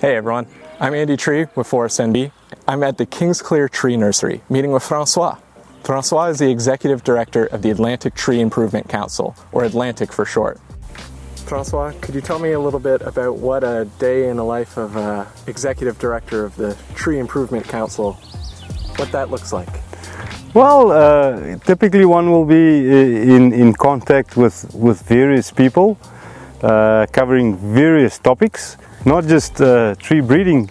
Hey everyone, I'm Andy Tree with Forest NB. I'm at the King's Clear Tree Nursery, meeting with Francois. Francois is the Executive Director of the Atlantic Tree Improvement Council, or Atlantic for short. Francois, could you tell me a little bit about what a day in the life of Executive Director of the Tree Improvement Council, what that looks like? Well, typically one will be in contact with various people, covering various topics, not just tree breeding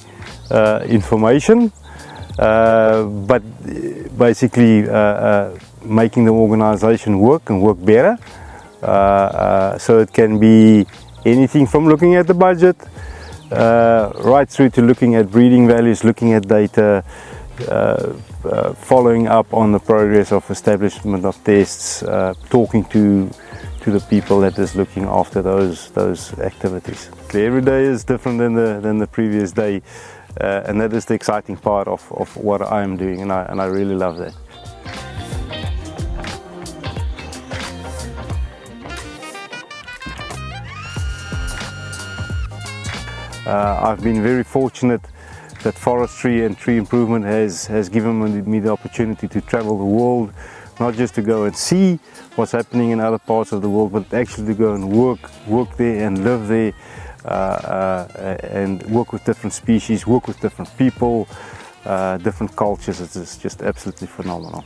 information, but basically making the organization work and work better. So it can be anything from looking at the budget, right through to looking at breeding values, looking at data, following up on the progress of establishment of tests, talking to the people that is looking after those activities. Every day is different than the previous day, and that is the exciting part of what I'm doing, and I really love that. I've been very fortunate that forestry and tree improvement has given me the opportunity to travel the world, not just to go and see what's happening in other parts of the world, but actually to go and work there and live there, and work with different species, work with different people, different cultures. It's just absolutely phenomenal.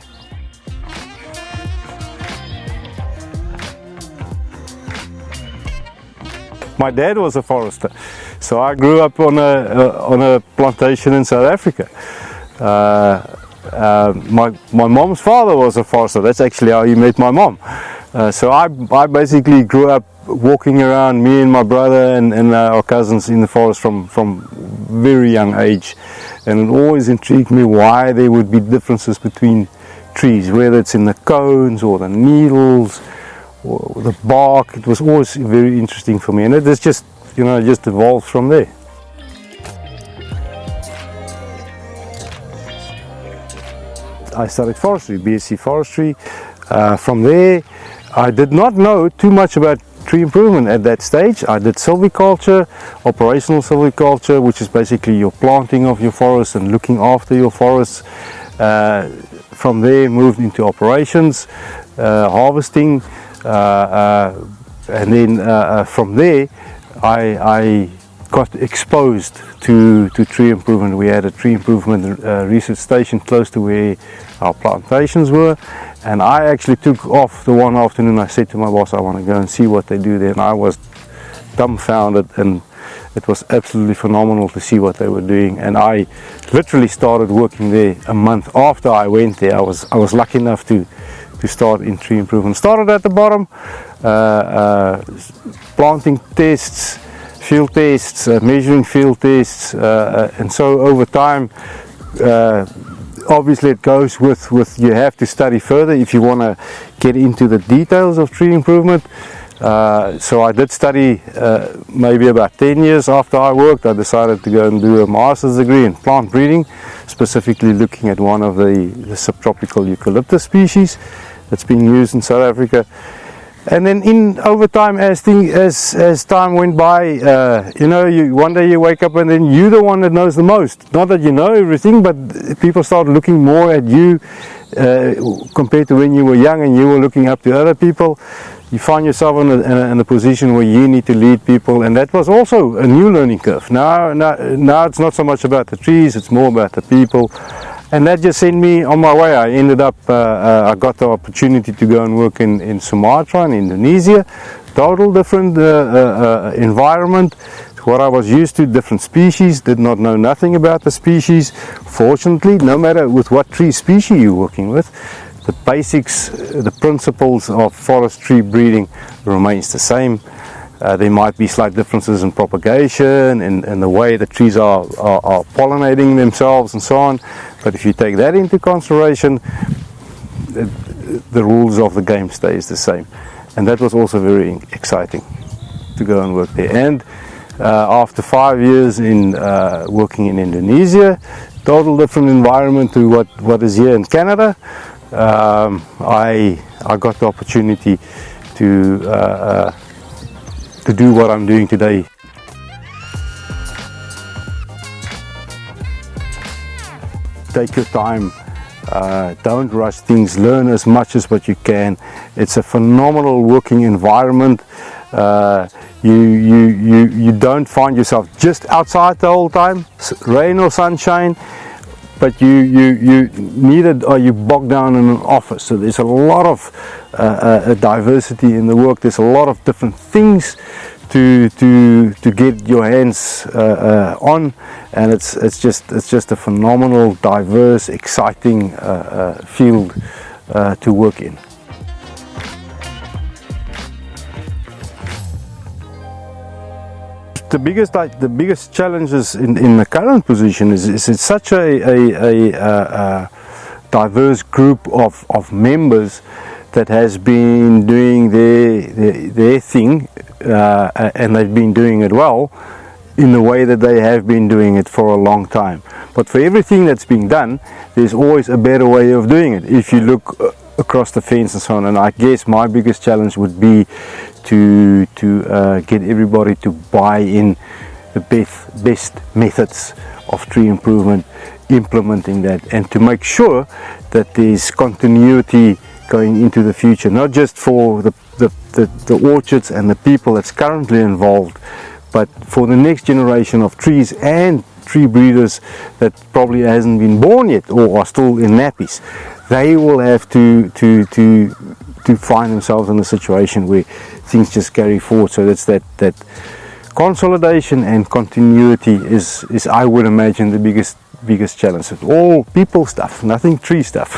My dad was a forester, so I grew up on a plantation in South Africa. My mom's father was a forester. That's actually how he met my mom. So I basically grew up walking around, me and my brother and our cousins, in the forest from very young age, and it always intrigued me why there would be differences between trees, whether it's in the cones or the needles or the bark. It was always very interesting for me, and it is just, just evolved from there. I studied forestry, BSc forestry. From there, I did not know too much about tree improvement at that stage. I did silviculture, operational silviculture, which is basically your planting of your forests and looking after your forests. From there, moved into operations, harvesting, and then from there, I got exposed to tree improvement. We had a tree improvement research station close to where our plantations were, and I actually took off the one afternoon. I said to my boss, I want to go and see what they do there, and I was dumbfounded, and it was absolutely phenomenal to see what they were doing. And I literally started working there a month after I went there. I was lucky enough to start in tree improvement. Started at the bottom, planting tests, field tests, measuring field tests, and so over time, obviously it goes with you have to study further if you want to get into the details of tree improvement. So I did study maybe about 10 years after I worked. I decided to go and do a master's degree in plant breeding, specifically looking at one of the subtropical eucalyptus species that's being used in South Africa. And then over time, as time went by, one day you wake up and then you're the one that knows the most. Not that you know everything, but people start looking more at you compared to when you were young and you were looking up to other people. You find yourself in a position where you need to lead people, and that was also a new learning curve. Now it's not so much about the trees, it's more about the people. And that just sent me on my way. I ended up, I got the opportunity to go and work in Sumatra in Indonesia. Total different environment. What I was used to, different species, did not know nothing about the species. Fortunately, no matter with what tree species you're working with, the basics, the principles of forestry breeding remains the same. There might be slight differences in propagation and the way the trees are pollinating themselves and so on, but if you take that into consideration, the rules of the game stays the same, and that was also very exciting to go and work there. And after 5 years in working in Indonesia, total different environment to what is here in Canada, I got the opportunity to do what I'm doing today. take your time, don't rush things, learn as much as what you can. It's a phenomenal working environment. You don't find yourself just outside the whole time, rain or sunshine, but you bogged down in an office. So there's a lot of diversity in the work. There's a lot of different things to get your hands on, and it's just a phenomenal, diverse, exciting field to work in. The biggest challenges in the current position is it's such a diverse group of members that has been doing their thing, and they've been doing it well in the way that they have been doing it for a long time. But for everything that's being done, there's always a better way of doing it. If you look across the fence and so on, and I guess my biggest challenge would be to get everybody to buy in the best methods of tree improvement, implementing that, and to make sure that there's continuity going into the future, not just for the orchards and the people that's currently involved, but for the next generation of trees and tree breeders that probably hasn't been born yet or are still in nappies. They will have to find themselves in a situation where things just carry forward. So that's that consolidation and continuity is I would imagine the biggest challenge. It's all people stuff, nothing tree stuff.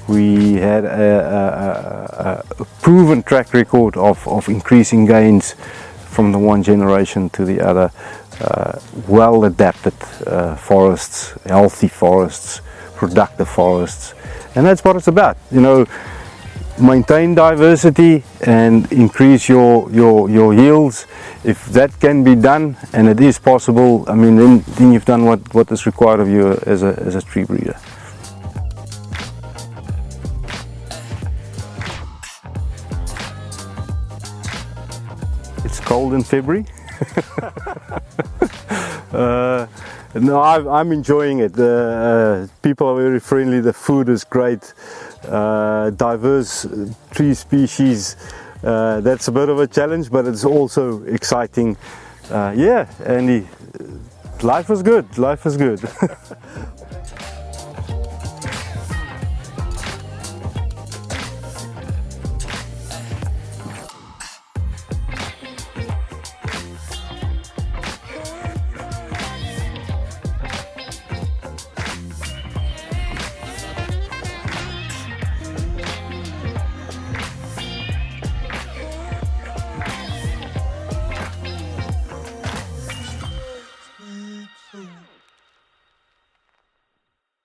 We had a proven track record of increasing gains from the one generation to the other. Well adapted forests, healthy forests, productive forests, and that's what it's about. You know, maintain diversity and increase your yields. If that can be done, and it is possible, I mean, then you've done what is required of you as a tree breeder. It's cold in February. No, I'm enjoying it. People are very friendly, the food is great, diverse tree species. That's a bit of a challenge, but it's also exciting. Yeah, Andy, life is good, life is good.